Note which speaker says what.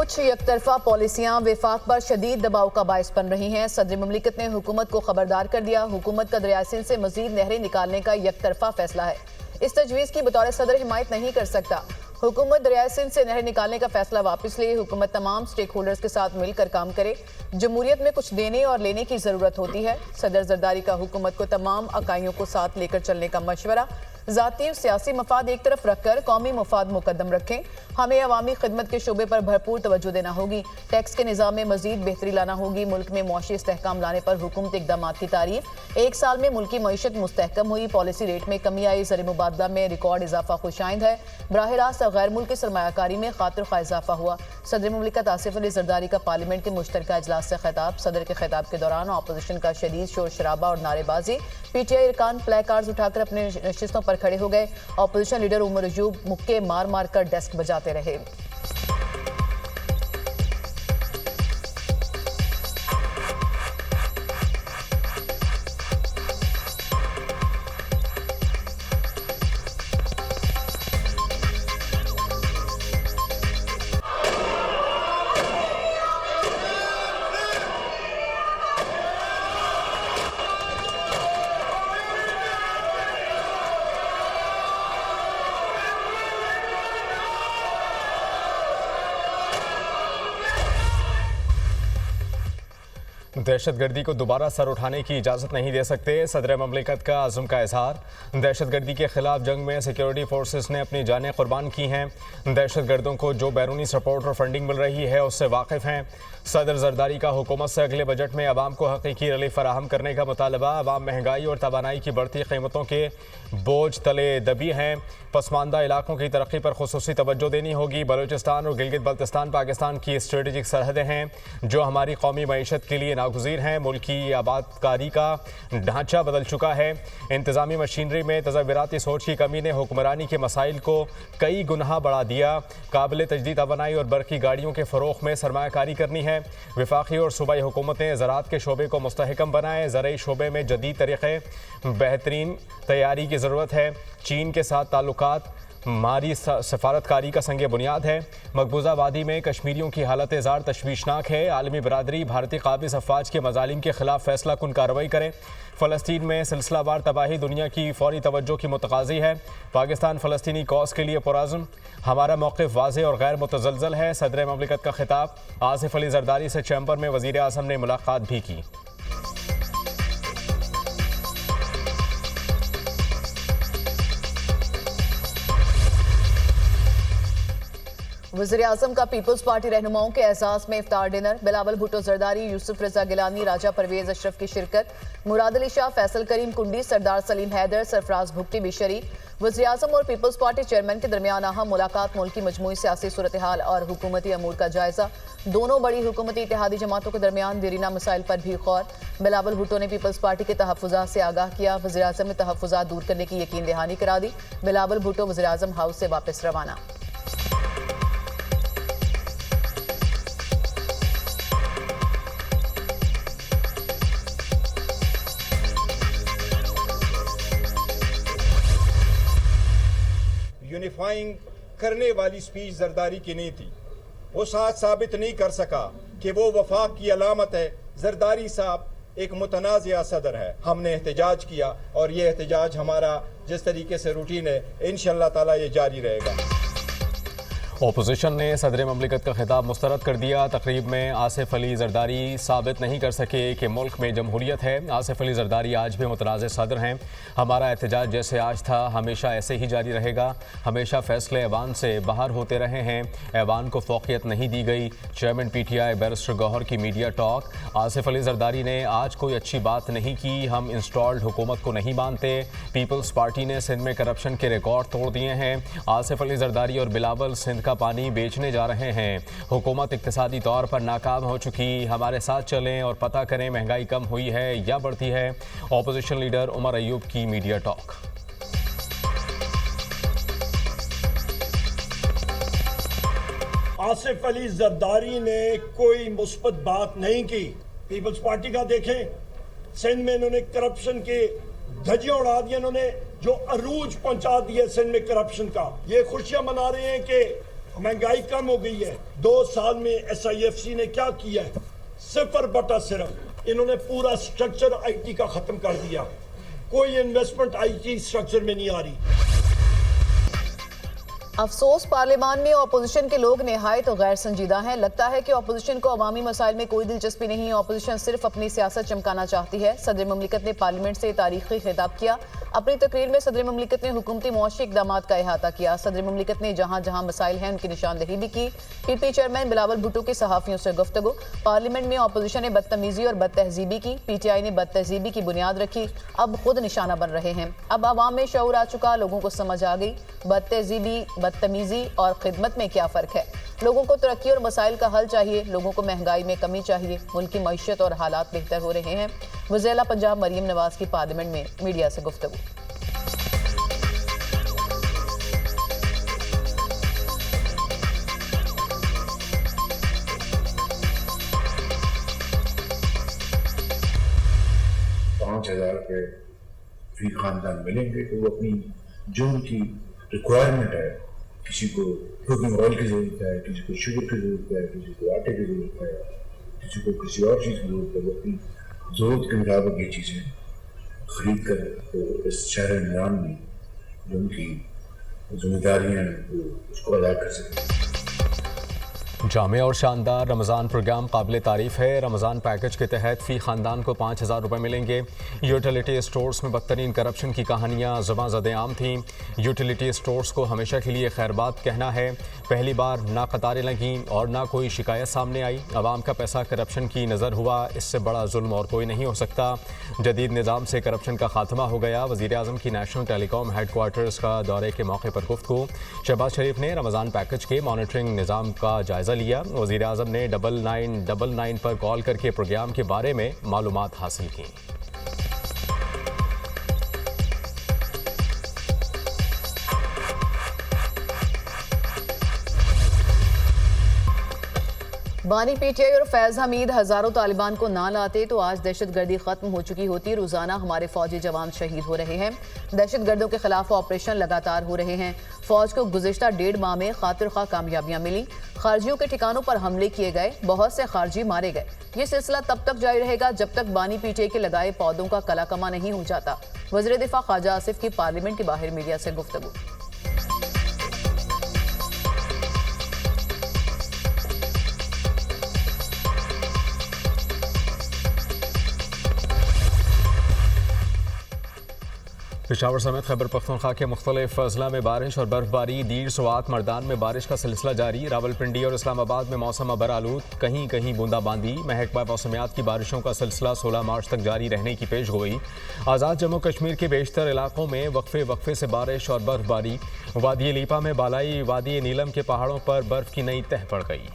Speaker 1: कुछ एकतरफा पॉलिसियां वफाक पर शदीद दबाव का बायस बन रही हैं। सदर मुमलिकत ने हुकूमत को खबरदार कर दिया। हुकूमत का दरिया सिंध से मजीद नहरें निकालने का एकतरफा फैसला है। इस तजवीज़ की बतौर सदर हिमायत नहीं कर सकता। हुकूमत दरिया सिंध से नहरें निकालने का फैसला वापस ले। हुकूमत तमाम स्टेक होल्डर्स के साथ मिलकर काम करे। जमहूरियत में कुछ देने और लेने की ज़रूरत होती है। सदर जरदारी का हुकूमत को तमाम अकाइयों को साथ लेकर चलने का मशवरा। ज़ाती और सियासी मफाद एक तरफ रखकर कौमी मफाद मुकद्दम रखें। हमें अवामी खिदमत के शोबे पर भरपूर तवज्जो देना होगी। टैक्स के निज़ाम में मजीद बेहतरी लाना होगी। मुल्क में मुआशी इस्तेहकाम लाने पर हुकूमत इक़दाम की तारीफ। एक साल में मुल्की मईशत मुस्तहकम हुई। पॉलिसी रेट में कमी आई। ज़र मुबादला में रिकॉर्ड इजाफा खुशाइंद है। बराह रास्त गैर मुल्की सरमायाकारी में खातिर खा इजाफा हुआ। सदर मुमलिकत आसिफ अली जरदारी का पार्लियामेंट के मुश्तरका इजलास से खिताब। सदर के खिताब के दौरान अपोजिशन का शदीद शोर शराबा और नारेबाजी। PTI अरकान प्ले कार्ड्स उठाकर अपने नशिस्तों पर खड़े हो गए। अपोजिशन लीडर उमर अयूब मुक्के मार मार कर डेस्क बजाते रहे।
Speaker 2: दहशतगर्दी को दोबारा सर उठाने की इजाज़त नहीं दे सकते। सदर ममलिकत का आज़म का इजहार। दहशतगर्दी के खिलाफ जंग में सिक्योरिटी फोर्सेस ने अपनी जानें कुर्बान की हैं। दहशतगर्दों को जो बैरूनी सपोर्ट और फंडिंग मिल रही है उससे वाकिफ़ हैं। सदर जरदारी का हुकूमत से अगले बजट में अवाम को हकीकी रिलीफ फराहम करने का मुतालबा। अवाम महंगाई और तवानाई की बढ़ती कीमतों के बोझ तले दबी हैं। पसमानदा इलाकों की तरक्की पर खुसूसी तवज्जो देनी होगी। बलूचिस्तान और गिलगित बल्तिस्तान पाकिस्तान की स्ट्रेटेजिक सरहदें हैं जो हमारी कौमी मईशत के लिए नागुज़ीर हैं। मुल्क की आबादकारी का ढांचा बदल चुका है। इंतज़ामी मशीनरी में तज़व्वुराती सोच की कमी ने हुक्मरानी के मसाइल को कई गुना बढ़ा दिया। काबिल तजदीद तवानाई और बरकी गाड़ियों के फ़रोग़ में सरमायाकारी करनी है। वफाकी और सूबाई हुकूमतें ज़राअत के शोबे को मुस्तहकम बनाएं। ज़रई शोबे में जदीद तरीक़े बेहतरीन तैयारी की ज़रूरत है। चीन के साथ ताल्लुकात हमारी सफारतकारी का संग बुनियाद है। मकबूजा वादी में कश्मीरियों की हालत ज़ार तशवीशनाक है। आलमी बरादरी भारतीय काबिज़ अफवाज के मजालिम के खिलाफ फैसला कुन कार्रवाई करें। फ़लस्तीन में सिलसिलावार तबाही दुनिया की फौरी तवज्जो की मुतकाज़ी है। पाकिस्तान फ़लस्तीनी कौस के लिए पुरअज़्म। हमारा मौक़िफ़ वाज़ेह और गैर मुतज़लज़ल है। सदर ममलिकत का खिताब। आसिफ अली जरदारी से चैम्बर में वज़ीर आज़म ने मुलाकात भी की।
Speaker 1: वज़ीर आज़म का पीपल्स पार्टी रहनुमाओं के एजाज़ में इफ्तार डिनर। बिलावल भुट्टो जरदारी, यूसुफ रजा गिलानी, राजा परवेज़ अशरफ की शिरकत। मुराद अली शाह, फैसल करीम कुंडी, सरदार सलीम हैदर, सरफराज भुट्टी भी शरीक। वज़ीर आज़म और पीपल्स पार्टी चेयरमैन के दरमियान अहम मुलाकात। मुल्क की मजमूई सियासी सूरत हाल और हुकूमती अमूर का जायजा। दोनों बड़ी हुकूमती इत्तेहादी जमातों के दरमियान देरीना मसाइल पर भी गौर। बिलावल भुट्टो ने पीपल्स पार्टी के तहफ़्फ़ुज़ात से आगाह किया। वज़ीर आज़म ने तहफ़्फ़ुज़ात दूर करने की यकीन दहानी करा दी। बिलावल भुट्टो वज़ीर आज़म हाउस से वापस रवाना।
Speaker 3: यूनिफाइंग करने वाली स्पीच जरदारी की नहीं थी। वो साथ साबित नहीं कर सका कि वो वफाक की अलामत है। जरदारी साहब एक मुतनाज़िया सदर है। हमने एहतजाज किया और ये एहतजाज हमारा जिस तरीके से रूटीन है इंशाअल्लाह ताला ये जारी रहेगा।
Speaker 2: अपोजिशन ने सदर ममलिकत का खिताब मुस्तरद कर दिया। तकरीब में आसिफ अली जरदारी साबित नहीं कर सके कि मुल्क में जमहूरियत है। आसिफ अली जरदारी आज भी मुतनाज़ सदर हैं। हमारा एहतजाज जैसे आज था हमेशा ऐसे ही जारी रहेगा। हमेशा फैसले ऐवान से बाहर होते रहे हैं। ऐवान को फ़ौक़ियत नहीं दी गई। चेयरमैन PTI बैरिस्टर गौहर की मीडिया टॉक। आसिफ अली जरदारी ने आज कोई अच्छी बात नहीं की। हम इंस्टॉल्ड हुकूमत को नहीं मानते। पीपल्स पार्टी ने सिंध में करप्शन के रिकॉर्ड तोड़ दिए हैं। आसिफ अली जरदारी और बिलावल सिंध का पानी बेचने जा रहे हैं। हुकूमत इक्तिसादी तौर पर नाकाम हो चुकी। हमारे साथ चलें और पता करें महंगाई कम हुई है या बढ़ती है। अपोजिशन लीडर उमर अयूब की मीडिया टॉक।
Speaker 4: आसिफ अली जरदारी ने कोई मुस्बत बात नहीं की। पीपल्स पार्टी का देखें, सिंध में इन्होंने करप्शन के धज्जियां उड़ा दिया। इन्होंने जो अरूज पहुंचा दिया सिंध में करप्शन का। ये खुशियां मना रहे हैं कि महंगाई कम हो गई है। 2 साल में SIFC ने क्या किया है? 0/0। इन्होंने पूरा स्ट्रक्चर IT का खत्म कर दिया। कोई इन्वेस्टमेंट IT स्ट्रक्चर में नहीं आ रही।
Speaker 1: अफसोस, पार्लियामान में ऑपोजिशन के लोग निहायत गैर संजीदा हैं। लगता है कि ऑपोजिशन को अवामी मसाइल में कोई दिलचस्पी नहीं। ऑपोजिशन सिर्फ अपनी सियासत चमकाना चाहती है। सदर ममलिकत ने पार्लियामेंट से तारीखी खिताब किया। अपनी तकरीर में सदर ममलिकत ने हुकूमती मुआशी इक़दामात का अहाता किया। सदर ममलिकत ने जहाँ जहाँ मसाइल हैं उनकी निशानदेही भी की। PP चेयरमैन बिलावल भुट्टो की सहाफ़ियों से गुफ्तगू। पार्लियामेंट में ऑपोजिशन ने बदतमीजी और बदतहजीबी की। PTI ने बदतहजीबी की बुनियाद रखी, अब खुद निशाना बन रहे हैं। अब आवाम में शऊर आ चुका, लोगों को समझ आ गई बदतहजीबी, बदतमीजी और खिदमत में क्या फ़र्क है। लोगों को तरक्की और मसाइल का हल चाहिए, लोगों को महंगाई में कमी चाहिए। मुल्क की मईशत और हालात बेहतर हो रहे हैं। वज़ीर पंजाब मरीम नवाज की पार्लियामेंट में मीडिया से गुफ्तगू।
Speaker 5: ₹5,000 फी खानदान मिलेंगे तो वो अपनी जो उनकी रिक्वायरमेंट है, किसी को कुकिंग ऑयल की ज़रूरत है, किसी को शुगर की ज़रूरत है, किसी को आटे की ज़रूरत है, किसी को किसी और चीज़ की ज़रूरत है, वो अपनी ज़रूरत के मुताबिक ये चीज़ें खरीद कर तो इस शहर निज़ाम में जो उनकी जिम्मेदारियाँ हैं वो उसको अदा कर सकें।
Speaker 2: जामे और शानदार रमज़ान प्रोग्राम काबिल तारीफ़ है। रमज़ान पैकेज के तहत फ़ी ख़ानदान को ₹5,000 मिलेंगे। यूटिलिटी स्टोर्स में बदतरीन करप्शन की कहानियाँ ज़बां-ज़द आम थीं। यूटिलिटी स्टोर्स को हमेशा के लिए खैरबाद कहना है। पहली बार ना कतारें लगीं और ना कोई शिकायत सामने आई। आवाम का पैसा करप्शन की नज़र हुआ, इससे बड़ा जुल्म और कोई नहीं हो सकता। जदीद निज़ाम से करप्शन का खात्मा हो गया। वज़ीर आज़म की नेशनल टेलीकॉम हेडक्वार्टर्स का दौरे के मौके पर गुफ्तगू। शहबाज शरीफ ने रमज़ान पैकेज के मॉनिटरिंग निज़ाम का जायज़ा लिया। वज़ीर आज़म ने 9999 पर कॉल करके प्रोग्राम के बारे में मालूमात हासिल की।
Speaker 1: बानी PTI और फैज़ हमीद हज़ारों तालिबान को ना लाते तो आज दहशतगर्दी ख़त्म हो चुकी होती। रोज़ाना हमारे फ़ौजी जवान शहीद हो रहे हैं। दहशतगर्दों के खिलाफ ऑपरेशन लगातार हो रहे हैं। फ़ौज को गुज़िश्ता 1.5 माह में खातिर ख़्वाह कामयाबियाँ मिली। खारजियों के ठिकानों पर हमले किए गए, बहुत से खारजी मारे गए। ये सिलसिला तब तक जारी रहेगा जब तक बानी PTI के लगाए पौधों का कलाकमा नहीं हो जाता। वज़ीर दिफ़ा ख्वाजा आसिफ की पार्लियामेंट के बाहर मीडिया से गुफ्तगू।
Speaker 2: पेशावर समेत खैबर पख्तूनख्वा के मुख्तलिफ अजला में बारिश और बर्फबारी। दीर सुवात मर्दान में बारिश का सिलसिला जारी। रावलपिंडी और इस्लामाबाद में मौसम बरालूद, कहीं कहीं बूंदाबांदी। महकमा मौसमियात की बारिशों का सिलसिला 16 मार्च तक जारी रहने की पेश गोई। आज़ाद जम्मू कश्मीर के बेशतर इलाकों में वक्फे वक्फे से बारिश और बर्फबारी। वादी लीपा में बालाई वादी नीलम के पहाड़ों पर बर्फ की नई तह पड़ गई।